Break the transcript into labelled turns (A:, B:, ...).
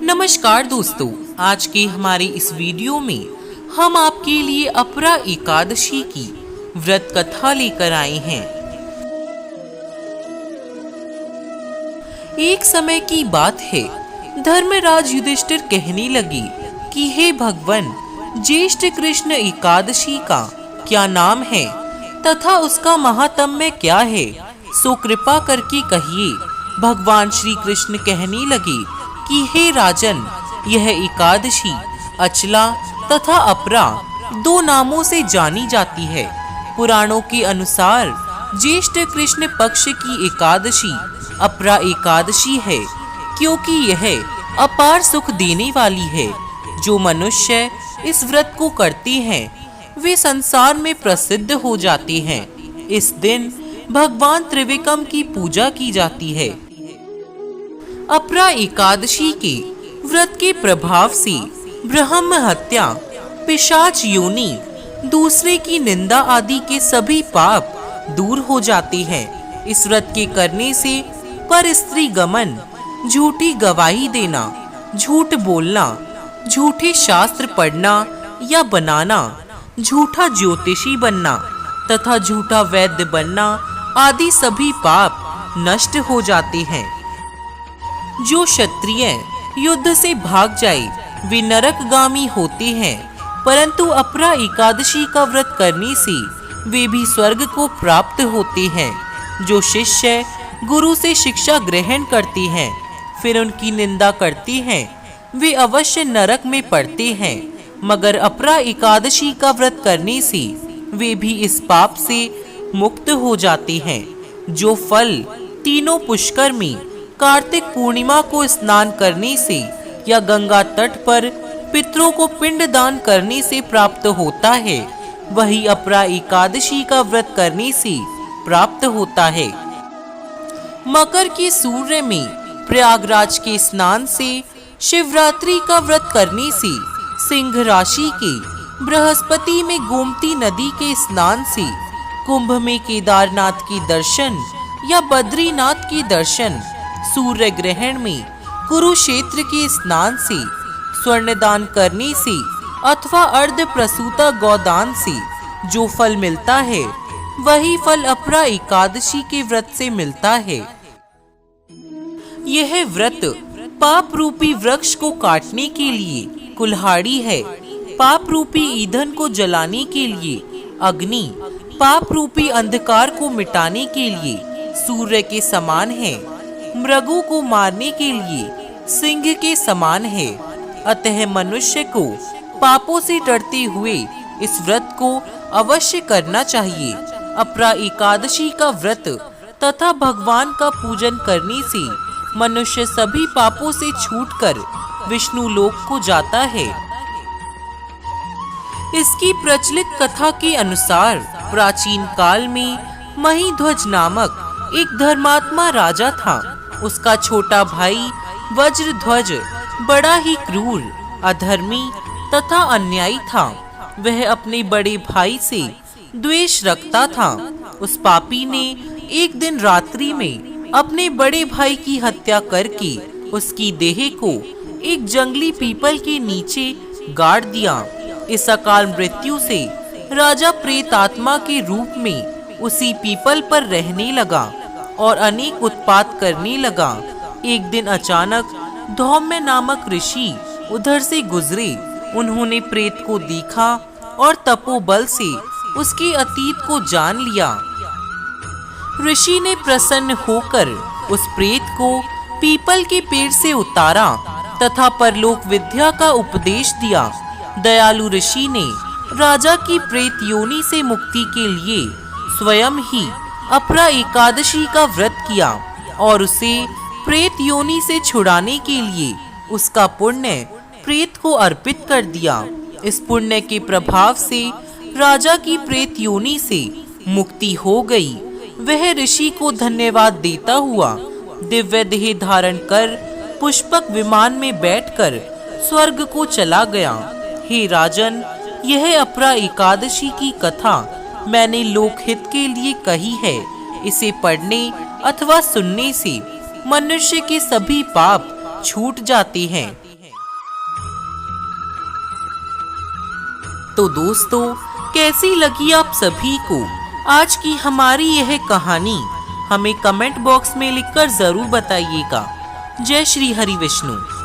A: नमस्कार दोस्तों, आज के हमारे इस वीडियो में हम आपके लिए अपरा एकादशी की व्रत कथा लेकर आए हैं। एक समय की बात है, धर्मराज युधिष्ठिर कहने लगे कि हे भगवान, ज्येष्ठ कृष्ण एकादशी का क्या नाम है तथा उसका महात्म्य क्या है, सो कृपा करके कहिए। भगवान श्री कृष्ण कहने लगे कि हे राजन, यह एकादशी अचला तथा अपरा दो नामों से जानी जाती है। पुराणों के अनुसार ज्येष्ठ कृष्ण पक्ष की एकादशी अपरा एकादशी है, क्योंकि यह अपार सुख देने वाली है। जो मनुष्य इस व्रत को करते हैं वे संसार में प्रसिद्ध हो जाते हैं। इस दिन भगवान त्रिविक्रम की पूजा की जाती है। अपरा एकादशी के व्रत के प्रभाव से ब्रह्म हत्या, पिशाच योनि, दूसरे की निंदा आदि के सभी पाप दूर हो जाते हैं। इस व्रत के करने से पर स्त्री गमन, झूठी गवाही देना, झूठ बोलना, झूठे शास्त्र पढ़ना या बनाना, झूठा ज्योतिषी बनना तथा झूठा वैद्य बनना आदि सभी पाप नष्ट हो जाते हैं। जो क्षत्रिय युद्ध से भाग जाए वे नरकगामी होते हैं, परंतु अपरा एकादशी का व्रत करने से वे भी स्वर्ग को प्राप्त होते हैं। जो शिष्य गुरु से शिक्षा ग्रहण करते हैं फिर उनकी निंदा करते हैं वे अवश्य नरक में पड़ते हैं, मगर अपरा एकादशी का व्रत करने से वे भी इस पाप से मुक्त हो जाते हैं। जो फल तीनों पुष्कर में कार्तिक पूर्णिमा को स्नान करने से या गंगा तट पर पितरों को पिंड दान करने से प्राप्त होता है, वही अपरा एकादशी का व्रत करने से प्राप्त होता है। मकर के सूर्य में प्रयागराज के स्नान से, शिवरात्रि का व्रत करने से, सिंह राशि के बृहस्पति में गोमती नदी के स्नान से, कुंभ में केदारनाथ के दर्शन या बद्रीनाथ के दर्शन, सूर्य ग्रहण में कुरुक्षेत्र के स्नान से, स्वर्ण दान करने से अथवा अर्ध प्रसूता गौदान से जो फल मिलता है वही फल अपरा एकादशी के व्रत से मिलता है। यह व्रत पाप रूपी वृक्ष को काटने के लिए कुल्हाड़ी है, पाप रूपी ईंधन को जलाने के लिए अग्नि, पाप रूपी अंधकार को मिटाने के लिए सूर्य के समान है, मृगों को मारने के लिए सिंह के समान है। अतः मनुष्य को पापों से डरते हुए इस व्रत को अवश्य करना चाहिए। अपरा एकादशी का व्रत तथा भगवान का पूजन करने से मनुष्य सभी पापों से छूटकर विष्णु लोक को जाता है। इसकी प्रचलित कथा के अनुसार प्राचीन काल में महीध्वज नामक एक धर्मात्मा राजा था। उसका छोटा भाई वज्रध्वज बड़ा ही क्रूर, अधर्मी तथा अन्यायी था। वह अपने बड़े भाई से द्वेष रखता था। उस पापी ने एक दिन रात्रि में अपने बड़े भाई की हत्या करके उसकी देह को एक जंगली पीपल के नीचे गाड़ दिया। इस अकाल मृत्यु से राजा प्रेत आत्मा के रूप में उसी पीपल पर रहने लगा और अनेक उत्पात करने लगा। एक दिन अचानक धौम्य नामक ऋषि उधर से गुजरे। उन्होंने प्रेत को देखा और तपोबल से उसके अतीत को जान लिया। ऋषि ने प्रसन्न होकर उस प्रेत को पीपल के पेड़ से उतारा तथा परलोक विद्या का उपदेश दिया। दयालु ऋषि ने राजा की प्रेत योनि से मुक्ति के लिए स्वयं ही अपरा एकादशी का व्रत किया और उसे प्रेत योनि से छुड़ाने के लिए उसका पुण्य प्रेत को अर्पित कर दिया। इस पुण्य के प्रभाव से राजा की प्रेत योनि से मुक्ति हो गई। वह ऋषि को धन्यवाद देता हुआ दिव्य देह धारण कर पुष्पक विमान में बैठकर स्वर्ग को चला गया। हे राजन, यह अपरा एकादशी की कथा मैंने लोकहित के लिए कही है। इसे पढ़ने अथवा सुनने से मनुष्य के सभी पाप छूट जाते हैं। तो दोस्तों, कैसी लगी आप सभी को आज की हमारी यह कहानी? हमें कमेंट बॉक्स में लिखकर जरूर बताइएगा। जय श्री हरि विष्णु।